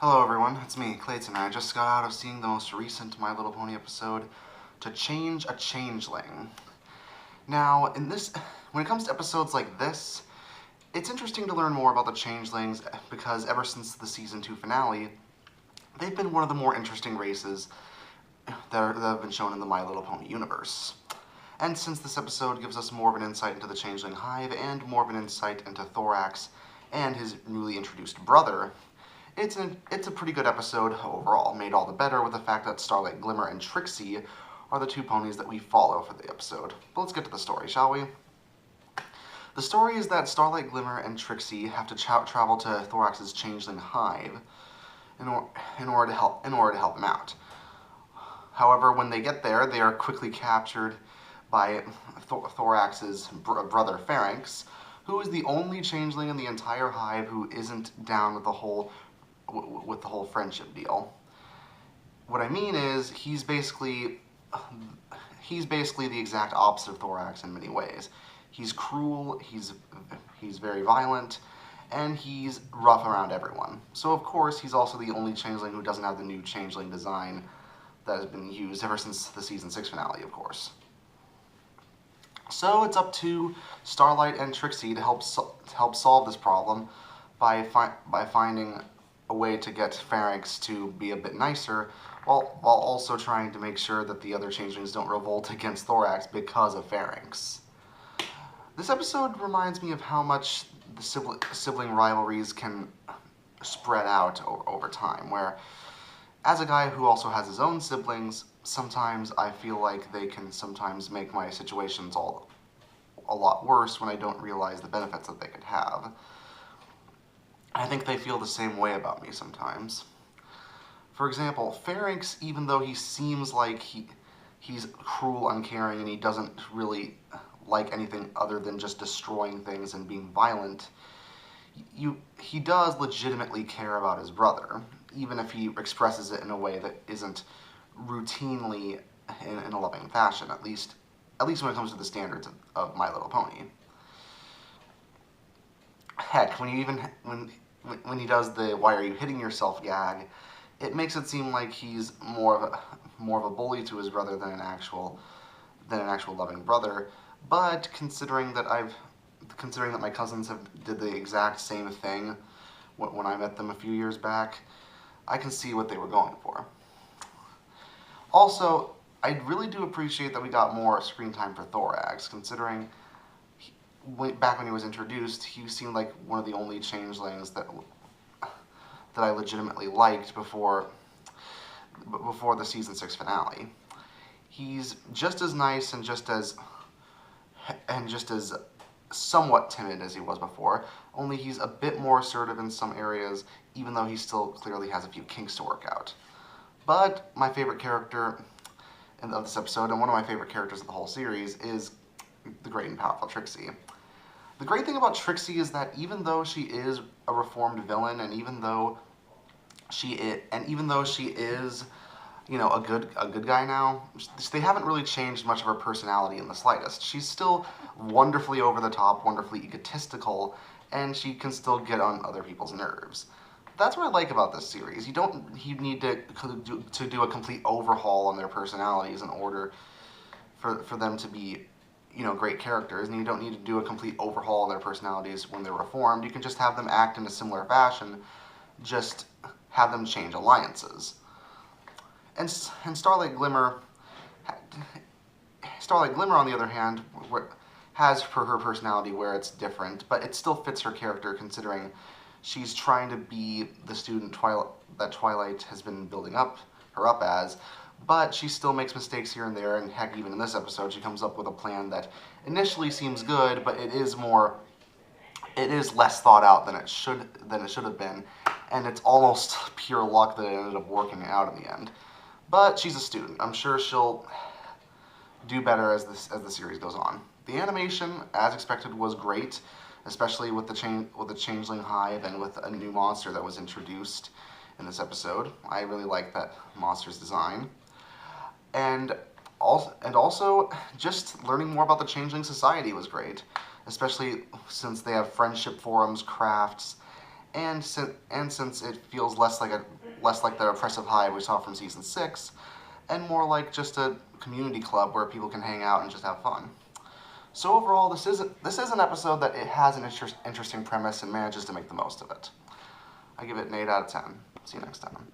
Hello everyone, it's me, Clayton. I just got out of seeing the most recent My Little Pony episode, To Change a Changeling. Now, when it comes to episodes like this, it's interesting to learn more about the changelings because ever since the season 2 finale, they've been one of the more interesting races that have been shown in the My Little Pony universe. And since this episode gives us more of an insight into the Changeling Hive and more of an insight into Thorax and his newly introduced brother, it's a pretty good episode overall, made all the better with the fact that Starlight Glimmer and Trixie are the two ponies that we follow for the episode. But let's get to the story, shall we? The story is that Starlight Glimmer and Trixie have to travel to Thorax's Changeling Hive in order to help him out. However, when they get there, they are quickly captured by Thorax's brother Pharynx, who is the only changeling in the entire hive who isn't down with the whole friendship deal. What I mean is he's basically the exact opposite of Thorax in many ways. He's cruel, he's very violent, and he's rough around everyone. So of course he's also the only changeling who doesn't have the new changeling design that has been used ever since the season 6 finale, of course. So it's up to Starlight and Trixie to help solve this problem by finding a way to get Pharynx to be a bit nicer, while also trying to make sure that the other changelings don't revolt against Thorax because of Pharynx. This episode reminds me of how much the sibling rivalries can spread out over time, where as a guy who also has his own siblings, sometimes I feel like they can sometimes make my situations a lot worse when I don't realize the benefits that they could have. I think they feel the same way about me sometimes. For example, Pharynx, even though he seems like he's cruel, uncaring, and he doesn't really like anything other than just destroying things and being violent, he does legitimately care about his brother, even if he expresses it in a way that isn't routinely in a loving fashion, at least when it comes to the standards of My Little Pony. Heck, when he does the "why are you hitting yourself" gag, it makes it seem like he's more of a bully to his brother than an actual loving brother. But considering that my cousins did the exact same thing when I met them a few years back, I can see what they were going for. Also, I really do appreciate that we got more screen time for Thorax, considering back when he was introduced, he seemed like one of the only changelings that I legitimately liked before the season 6 finale. He's just as nice and just as somewhat timid as he was before, only he's a bit more assertive in some areas, even though he still clearly has a few kinks to work out. But my favorite character of this episode, and one of my favorite characters of the whole series, is the great and powerful Trixie. The great thing about Trixie is that even though she is a reformed villain, and even though she is, a good guy now, they haven't really changed much of her personality in the slightest. She's still wonderfully over the top, wonderfully egotistical, and she can still get on other people's nerves. That's what I like about this series. You need to do a complete overhaul on their personalities in order for them to be, great characters, and you don't need to do a complete overhaul on their personalities when they're reformed. You can just have them act in a similar fashion, just have them change alliances. And Starlight Glimmer, on the other hand, has her personality where it's different, but it still fits her character considering she's trying to be the student that Twilight has been building her up as, but she still makes mistakes here and there, and heck, even in this episode, she comes up with a plan that initially seems good, but it is less thought out than it should have been, and it's almost pure luck that it ended up working out in the end. But she's a student. I'm sure she'll do better as the series goes on. The animation, as expected, was great, especially with the Changeling Hive and with a new monster that was introduced in this episode. I really like that monster's design. And also, just learning more about the Changeling Society was great, especially since they have friendship forums, crafts, and since it feels less like the oppressive hive we saw from season 6, and more like just a community club where people can hang out and just have fun. So overall, this is an episode that it has an interesting premise and manages to make the most of it. I give it an 8 out of 10. See you next time.